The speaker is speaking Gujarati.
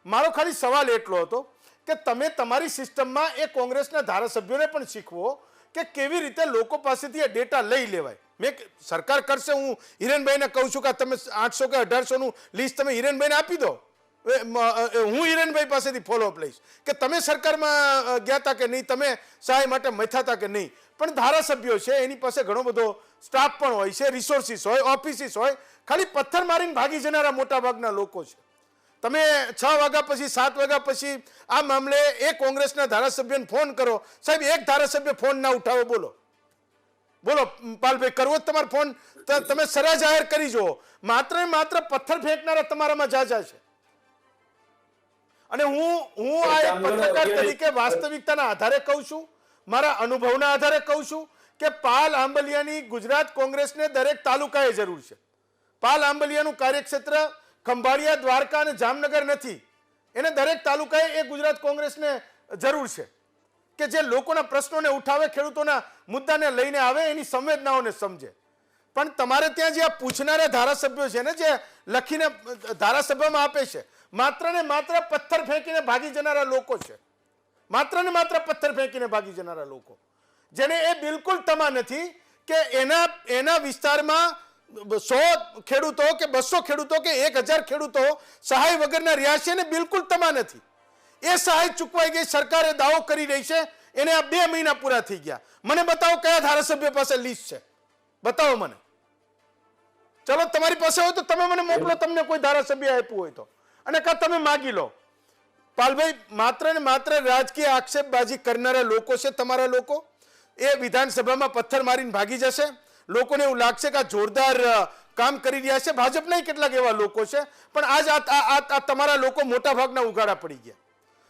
મારો ખાલી સવાલ એટલો હતો કે તમે તમારી સિસ્ટમમાં એ કોંગ્રેસના ધારાસભ્યોને પણ શીખવો કે કેવી રીતે લોકો પાસેથી આ ડેટા લઈ લેવાય. મેં સરકાર કરશે, હું હિરેનભાઈને કહું છું કે તમે 800 કે 1800નું લિસ્ટ તમે હિરેનભાઈને આપી દો, હું હિરેનભાઈ પાસેથી ફોલોઅપ લઈશ કે તમે સરકારમાં ગયા હતા કે નહીં, તમે સહાય માટે મથ્યા હતા કે નહીં. પણ ધારાસભ્યો છે, એની પાસે ઘણો બધો સ્ટાફ પણ હોય છે, રિસોર્સિસ હોય, ઓફિસીસ હોય, ખાલી પથ્થર મારીને ભાગી જનારા મોટાભાગના લોકો છે. તમે 6 વાગ્યા પછી 7 વાગ્યા પછી આ મામલે એ કોંગ્રેસના ધારાસભ્યને ફોન કરો, સાહેબ એક ધારાસભ્ય ફોન ના ઉઠાવો, બોલો બોલો પાલભાઈ, કરવો જ તમારો ફોન? તમે સરા જાહેર કરી જુઓ, માત્ર ને માત્ર પથ્થર ફેંકનારા તમારામાં જાજા છે. અને હું આ એક પત્રકાર તરીકે વાસ્તવિકતાના આધારે કહું છું, મારા અનુભવના આધારે કહું છું કે પાલ આંબલિયાની ગુજરાત કોંગ્રેસને દરેક તાલુકાએ જરૂર છે. પાલ આંબલિયાનું કાર્યક્ષેત્ર ખંભાળિયા, દ્વારકા અને જામનગર નથી, એને દરેક તાલુકાએ એ ગુજરાત કોંગ્રેસને જરૂર છે કે જે લોકોના પ્રશ્નોને ઉઠાવે, ખેડૂતોના મુદ્દાને લઈને આવે, એની સંવેદનાઓને સમજે. પણ તમારે ત્યાં જે આ પૂછનારા ધારાસભ્યો છે ને, જે લખીને ધારાસભામાં આપે છે, માત્ર ને માત્ર પથ્થર ફેંકીને ભાગી જનારા લોકો છે. માત્ર ને માત્ર પથ્થર ફેંકીને ભાગી જનારા લોકો, જેને એ બિલકુલ તમા નથી કે એના વિસ્તારમાં 100 ખેડૂતો કે 200 ખેડૂતો કે 1000 ખેડૂતો સહાય વગરના રહ્યા છે ને બિલકુલ તમા નથી. એ સહાય ચૂકવાઈ ગઈ, સરકારે દાવો કરી રહી છે, એને આ 2 મહિના પૂરા થઈ ગયા. મને બતાવો કયા ધારાસભ્ય પાસે લિસ્ટ છે, બતાવો મને. ચલો તમારી પાસે હોય તો તમે મને મોકલો, તમને કોઈ ધારાસભ્ય આપ્યું હોય તો, અને કાં તમે માગી લો. પાલભાઈ, માત્ર ને માત્ર રાજકીય આક્ષેપબાજી કરનારા લોકો છે તમારા લોકો. એ વિધાનસભામાં પથ્થર મારીને ભાગી જશે. લોકોને એવું લાગશે કે આ જોરદાર કામ કરી રહ્યા છે. ભાજપના કેટલાક એવા લોકો છે, પણ આજ આ તમારા લોકો મોટા ભાગના ઉઘાડા પડી ગયા.